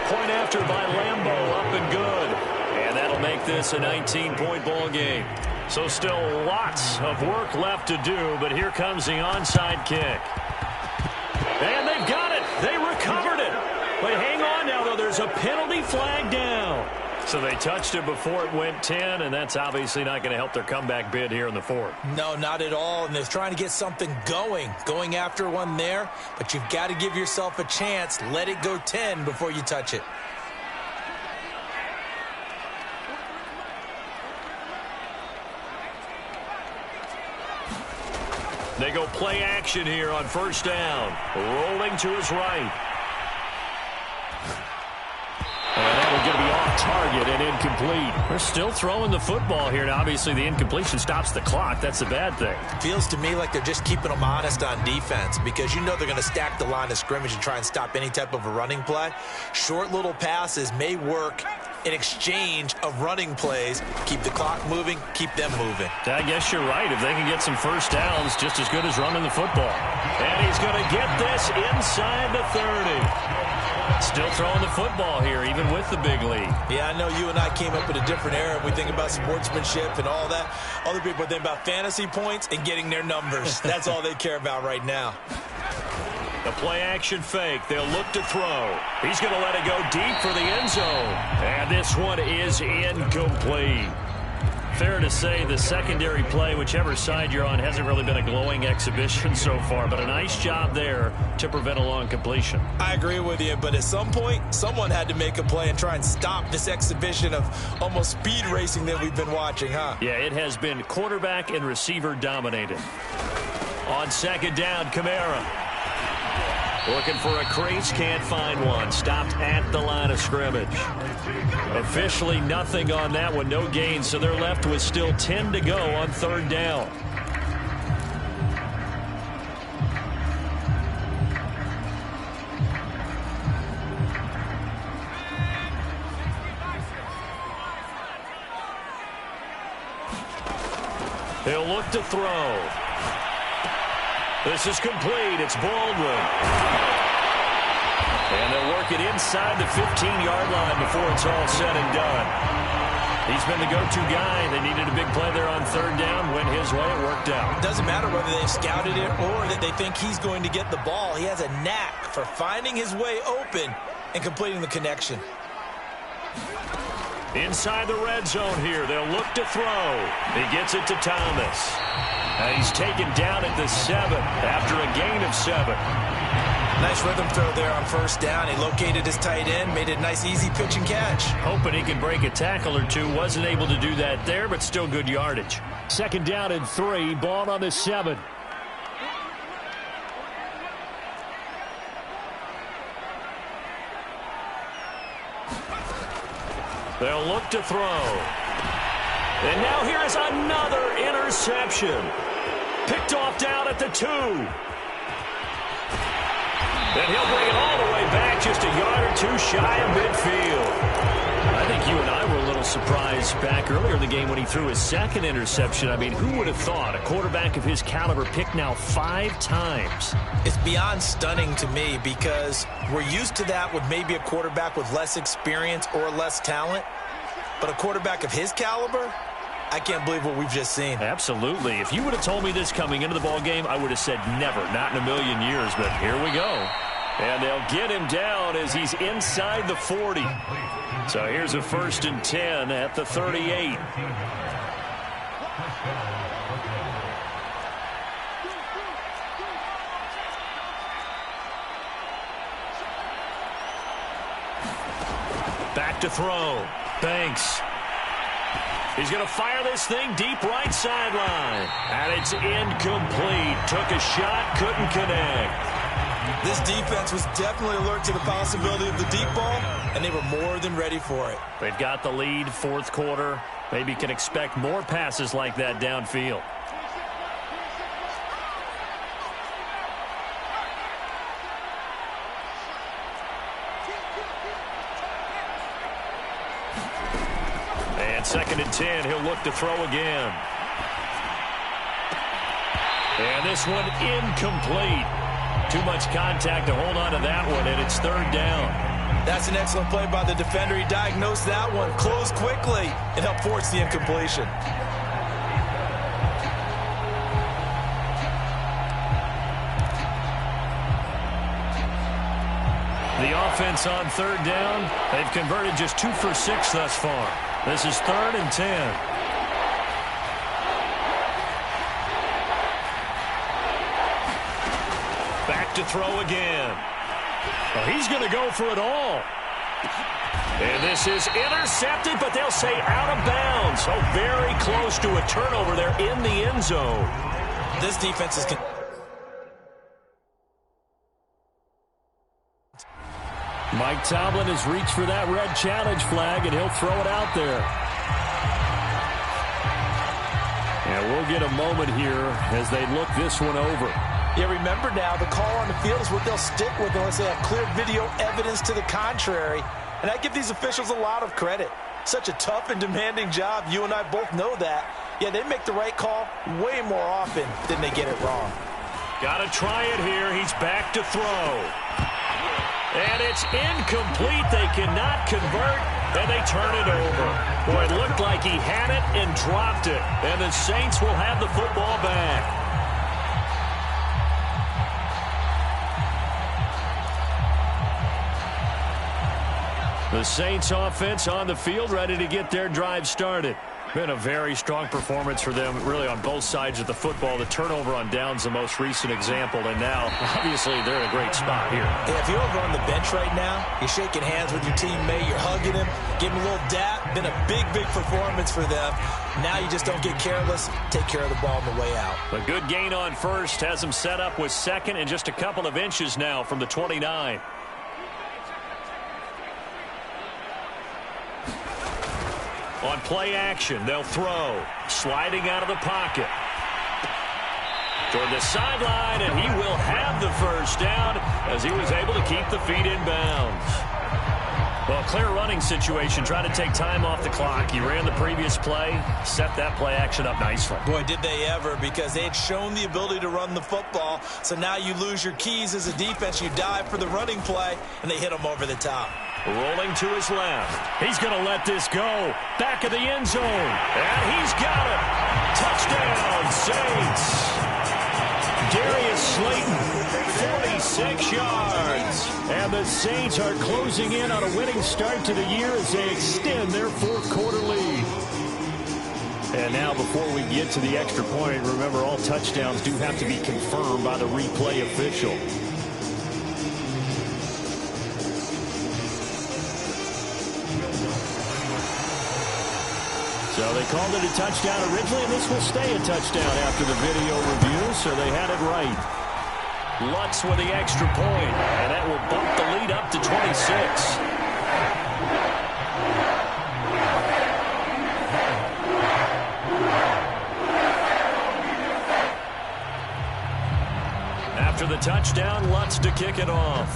Point after by Lambeau, up and good. And that'll make this a 19-point ball game. So still lots of work left to do, but here comes the onside kick. And they've got it. They recovered it. But hang on now, though. There's a penalty flag down. So they touched it before it went 10, and that's obviously not going to help their comeback bid here in the fourth. No, not at all. And they're trying to get something going after one there. But you've got to give yourself a chance. Let it go 10 before you touch it. They go play action here on first down. Rolling to his right. And that'll get to be off target and incomplete. They're still throwing the football here. Now, obviously, the incompletion stops the clock. That's the bad thing. Feels to me like they're just keeping them honest on defense because you know they're going to stack the line of scrimmage and try and stop any type of a running play. Short little passes may work in exchange of running plays. Keep the clock moving, keep them moving. I guess you're right. If they can get some first downs, just as good as running the football. And he's going to get this inside the 30. Still throwing the football here, even with the big lead. Yeah, I know you and I came up in a different era. We think about sportsmanship and all that. Other people think about fantasy points and getting their numbers. That's all they care about right now. The play-action fake. They'll look to throw. He's going to let it go deep for the end zone. And this one is incomplete. Fair to say the secondary play, whichever side you're on, hasn't really been a glowing exhibition so far, but a nice job there to prevent a long completion. I agree with you, but at some point, someone had to make a play and try and stop this exhibition of almost speed racing that we've been watching, huh? Yeah, it has been quarterback and receiver dominated. On second down, Kamara. Looking for a crease, can't find one. Stopped at the line of scrimmage. Officially nothing on that one, no gain, so they're left with still 10 to go on third down. He'll look to throw. This is complete. It's Baldwin. And they'll work it inside the 15-yard line before it's all said and done. He's been the go-to guy. They needed a big play there on third down. Went his way. It worked out. Doesn't matter whether they've scouted it or that they think he's going to get the ball. He has a knack for finding his way open and completing the connection. Inside the red zone here. They'll look to throw. He gets it to Thomas. And he's taken down at the 7 after a gain of 7. Nice rhythm throw there on first down. He located his tight end, made it a nice easy pitch and catch. Hoping he could break a tackle or two. Wasn't able to do that there, but still good yardage. Second down and 3. Ball on the 7. They'll look to throw. And now here is another interception. Picked off down at the 2. And he'll bring it all the way back, just a yard or two shy of midfield. I think you and I were a little surprise back earlier in the game when he threw his second interception. I mean, who would have thought a quarterback of his caliber picked now 5 times? It's beyond stunning to me because we're used to that with maybe a quarterback with less experience or less talent. But a quarterback of his caliber, I can't believe what we've just seen. Absolutely. If you would have told me this coming into the ball game, I would have said never, not in a million years. But here we go. And they'll get him down as he's inside the 40. So here's a 1st and 10 at the 38. Back to throw. Banks. He's going to fire this thing deep right sideline. And it's incomplete. Took a shot, couldn't connect. This defense was definitely alert to the possibility of the deep ball, and they were more than ready for it. They've got the lead, 4th quarter. Maybe can expect more passes like that downfield. And 2nd and 10, he'll look to throw again. And this one incomplete. Too much contact to hold on to that one, and it's 3rd down. That's an excellent play by the defender. He diagnosed that one, closed quickly, and helped force the incompletion. The offense on 3rd down, they've converted just 2 for 6 thus far. This is 3rd and 10. Back to throw again. Well, he's going to go for it all. And this is intercepted, but they'll say out of bounds. So very close to a turnover there in the end zone. This defense is... Mike Tomlin has reached for that red challenge flag, and he'll throw it out there. And we'll get a moment here as they look this one over. Yeah, remember now, the call on the field is what they'll stick with unless they have clear video evidence to the contrary. And I give these officials a lot of credit. Such a tough and demanding job. You and I both know that. Yeah, they make the right call way more often than they get it wrong. Got to try it here. He's back to throw. And it's incomplete. They cannot convert, and they turn it over. Boy, it looked like he had it and dropped it. And the Saints will have the football back. The Saints offense on the field, ready to get their drive started. Been a very strong performance for them, really, on both sides of the football. The turnover on downs, the most recent example, and now, obviously, they're in a great spot here. Yeah, if you're over on the bench right now, you're shaking hands with your teammate, you're hugging him, giving him a little dap. Been a big, big performance for them. Now you just don't get careless. Take care of the ball on the way out. A good gain on 1st has them set up with 2nd and just a couple of inches now from the 29. On play action, they'll throw. Sliding out of the pocket. Toward the sideline, and he will have the 1st down as he was able to keep the feet in bounds. Well, clear running situation, trying to take time off the clock. He ran the previous play, set that play action up nicely. Boy, did they ever, because they had shown the ability to run the football. So now you lose your keys as a defense. You dive for the running play, and they hit him over the top. Rolling to his left. He's going to let this go. Back of the end zone. And he's got it. Touchdown, Saints. Darius Slayton, 46 yards. And the Saints are closing in on a winning start to the year as they extend their 4th quarter lead. And now before we get to the extra point, remember all touchdowns do have to be confirmed by the replay official. So they called it a touchdown originally, and this will stay a touchdown after the video review, so they had it right. Lutz with the extra point, and that will bump the lead up to 26. After the touchdown, Lutz to kick it off.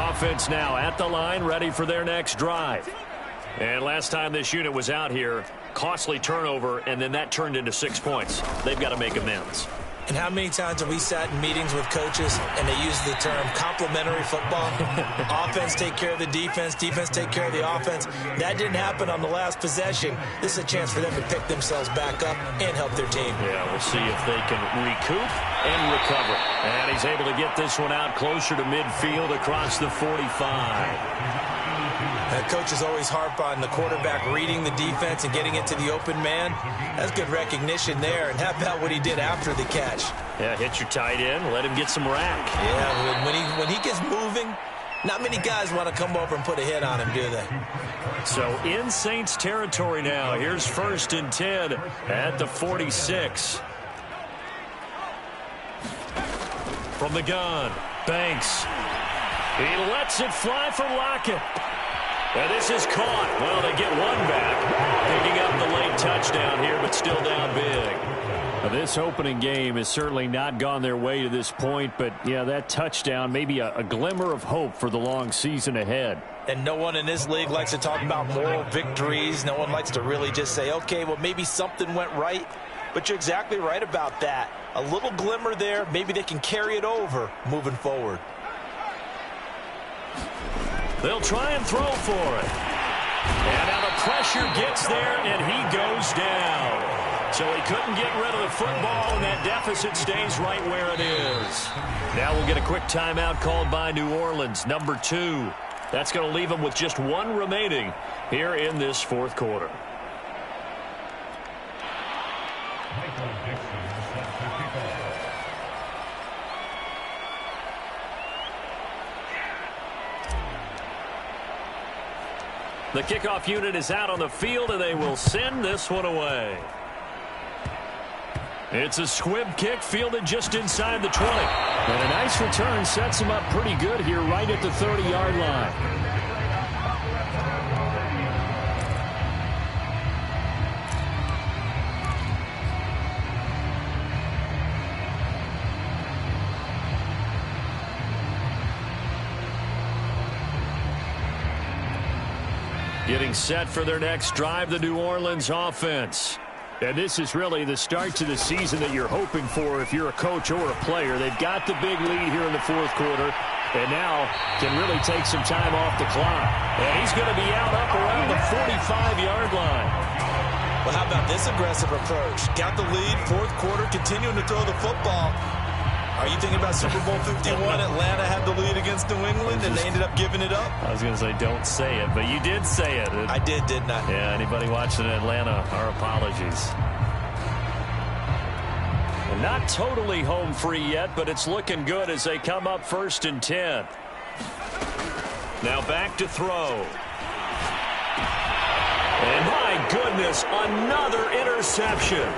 offense now at the line, ready for their next drive. And last time this unit was out here, costly turnover, and then that turned into 6 points. They've got to make amends. And how many times have we sat in meetings with coaches and they use the term complementary football? Offense take care of the defense, defense take care of the offense. That didn't happen on the last possession. This is a chance for them to pick themselves back up and help their team. Yeah, we'll see if they can recoup and recover. And he's able to get this one out closer to midfield across the 45. Coaches always harp on the quarterback reading the defense and getting it to the open man. That's good recognition there. And how about what he did after the catch? Yeah, hit your tight end, let him get some rack. Yeah, when he gets moving, not many guys want to come over and put a hit on him, do they? So in Saints territory now. Here's 1st and 10 at the 46. From the gun, Banks. He lets it fly for Lockett. And this is caught. Well, they get one back. Picking up the late touchdown here, but still down big. Now, this opening game has certainly not gone their way to this point, but, yeah, that touchdown, maybe a glimmer of hope for the long season ahead. And no one in this league likes to talk about moral victories. No one likes to really just say, okay, well, maybe something went right. But you're exactly right about that. A little glimmer there. Maybe they can carry it over moving forward. They'll try and throw for it. And now the pressure gets there, and he goes down. So he couldn't get rid of the football, and that deficit stays right where it is. Now we'll get a quick timeout called by New Orleans, number 2. That's going to leave them with just 1 remaining here in this 4th quarter. The kickoff unit is out on the field, and they will send this one away. It's a squib kick fielded just inside the 20. And a nice return sets him up pretty good here right at the 30-yard line. Getting set for their next drive, the New Orleans offense. And this is really the start to the season that you're hoping for if you're a coach or a player. They've got the big lead here in the 4th quarter, and now can really take some time off the clock. And he's going to be out up around the 45-yard line. Well, how about this aggressive approach? Got the lead, 4th quarter, continuing to throw the football. Are you thinking about Super Bowl 51? Atlanta had the lead against New England, and they ended up giving it up? I was going to say, don't say it, but you did say it. I did, didn't I? Yeah, anybody watching in Atlanta, our apologies. Well, not totally home free yet, but it's looking good as they come up 1st and 10. Now back to throw. And my goodness, another interception.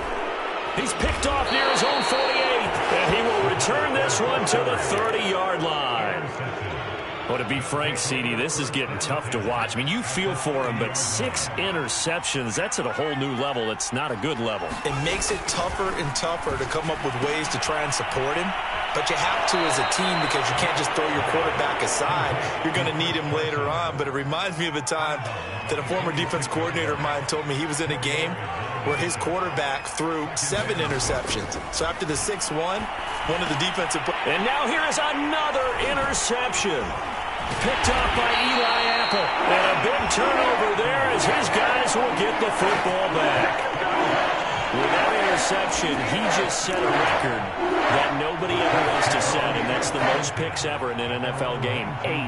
He's picked off near his own 48, and he will return this one to the 30-yard line. Well, to be frank, CD, this is getting tough to watch. I mean, you feel for him, but 6 interceptions, that's at a whole new level. It's not a good level. It makes it tougher and tougher to come up with ways to try and support him. But you have to as a team because you can't just throw your quarterback aside. You're going to need him later on. But it reminds me of a time that a former defense coordinator of mine told me he was in a game where his quarterback threw 7 interceptions. So after the 6th one of the defensive... And now here is another interception. Picked off by Eli Apple. And a big turnover there as his guys will get the football back. With that interception, he just set a record that nobody ever wants to set, and that's the most picks ever in an NFL game. 8.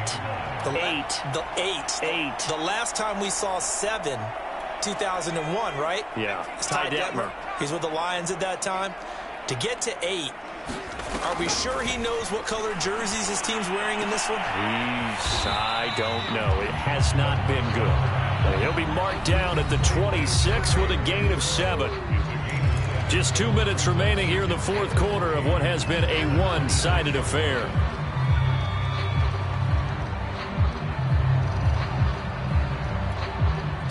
The last time we saw 7, 2001, right? Yeah. Ty Detmer. He's with the Lions at that time. To get to 8, are we sure he knows what color jerseys his team's wearing in this one? I don't know. It has not been good. He'll be marked down at the 26 with a gain of 7. Just 2 minutes remaining here in the 4th quarter of what has been a one-sided affair.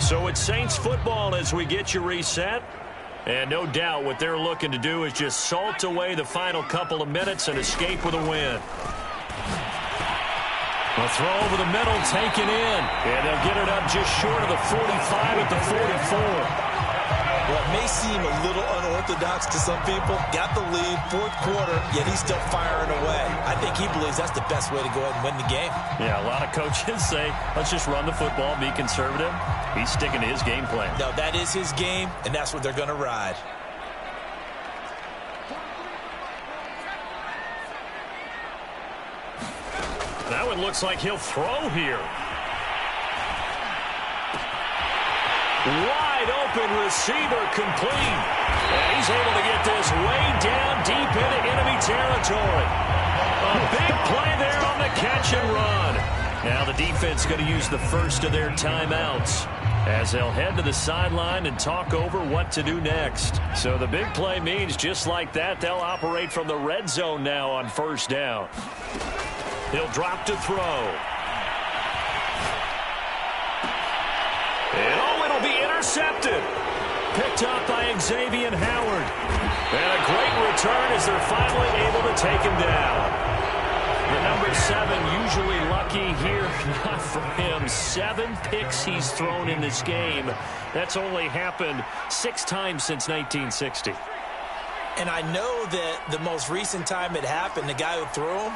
So it's Saints football as we get you reset. And no doubt what they're looking to do is just salt away the final couple of minutes and escape with a win. A throw over the middle, taken in. And they'll get it up just short of the 45 at the 44. Well, it may seem a little unorthodox to some people. Got the lead, fourth quarter, yet he's still firing away. I think he believes that's the best way to go ahead and win the game. Yeah, a lot of coaches say, let's just run the football, be conservative. He's sticking to his game plan. No, that is his game, and that's what they're going to ride. Now it looks like he'll throw here. Wide open receiver complete. And he's able to get this way down deep into enemy territory. A big play there on the catch and run. Now the defense going to use the first of their timeouts as they'll head to the sideline and talk over what to do next. So the big play means just like that, they'll operate from the red zone now on first down. He'll drop to throw. And oh, it'll be intercepted. Picked up by Xavier Howard. And a great return as they're finally able to take him down. The number 7 usually lucky here. Not for him. 7 picks he's thrown in this game. That's only happened 6 times since 1960. And I know that the most recent time it happened, the guy who threw him,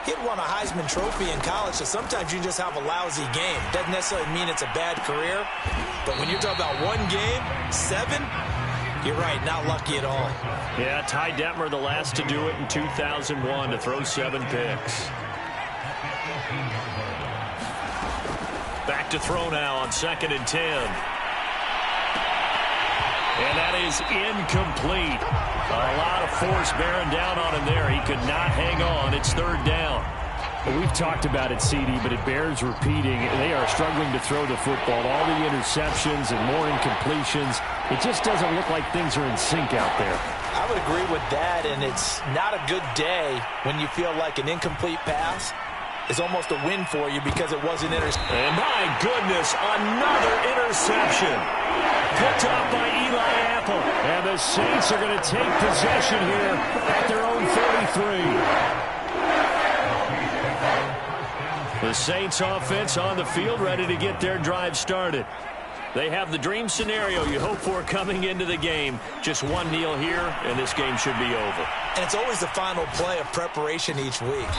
he'd won a Heisman Trophy in college, so sometimes you just have a lousy game. Doesn't necessarily mean it's a bad career, but when you're talking about one game, 7, you're right, not lucky at all. Yeah, Ty Detmer the last to do it in 2001 to throw 7 picks. Back to throw now on 2nd and 10. And that is incomplete. A lot of force bearing down on him there. He could not hang on. It's 3rd down. Well, we've talked about it, CD, but it bears repeating. They are struggling to throw the football. All the interceptions and more incompletions. It just doesn't look like things are in sync out there. I would agree with that, and it's not a good day when you feel like an incomplete pass is almost a win for you because it wasn't intercepted. And my goodness, another interception. Picked up by Eli Apple. And the Saints are going to take possession here at their own 33. The Saints offense on the field ready to get their drive started. They have the dream scenario you hope for coming into the game. Just one kneel here, and this game should be over. And it's always the final play of preparation each week.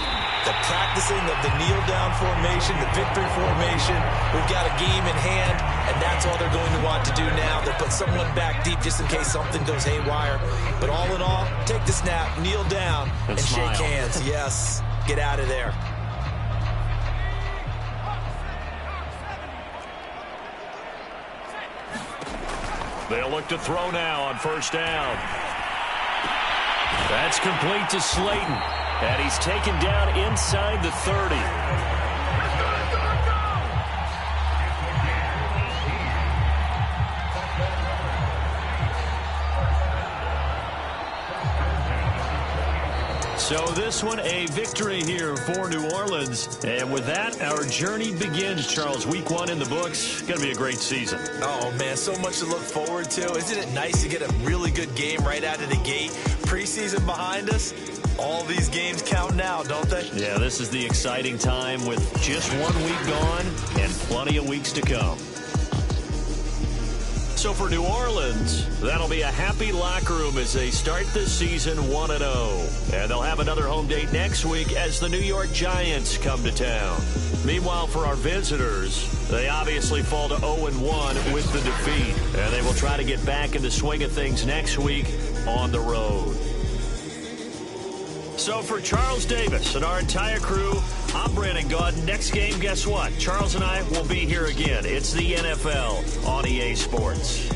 The practicing of the kneel-down formation, the victory formation. We've got a game in hand, and that's all they're going to want to do now. They'll put someone back deep just in case something goes haywire. But all in all, take the snap, kneel down, and shake hands. Yes, get out of there. They'll look to throw now on 1st down. That's complete to Slayton. And he's taken down inside the 30. So this one, a victory here for New Orleans. And with that, our journey begins, Charles. Week 1 in the books. Going to be a great season. Oh, man, so much to look forward to. Isn't it nice to get a really good game right out of the gate? Preseason behind us. All these games count now, don't they? Yeah, this is the exciting time with just 1 week gone and plenty of weeks to come. So for New Orleans, that'll be a happy locker room as they start this season 1-0. And they'll have another home date next week as the New York Giants come to town. Meanwhile, for our visitors, they obviously fall to 0-1 with the defeat. And they will try to get back in the swing of things next week on the road. So for Charles Davis and our entire crew, I'm Brandon Gaudin. Next game, guess what? Charles and I will be here again. It's the NFL on EA Sports.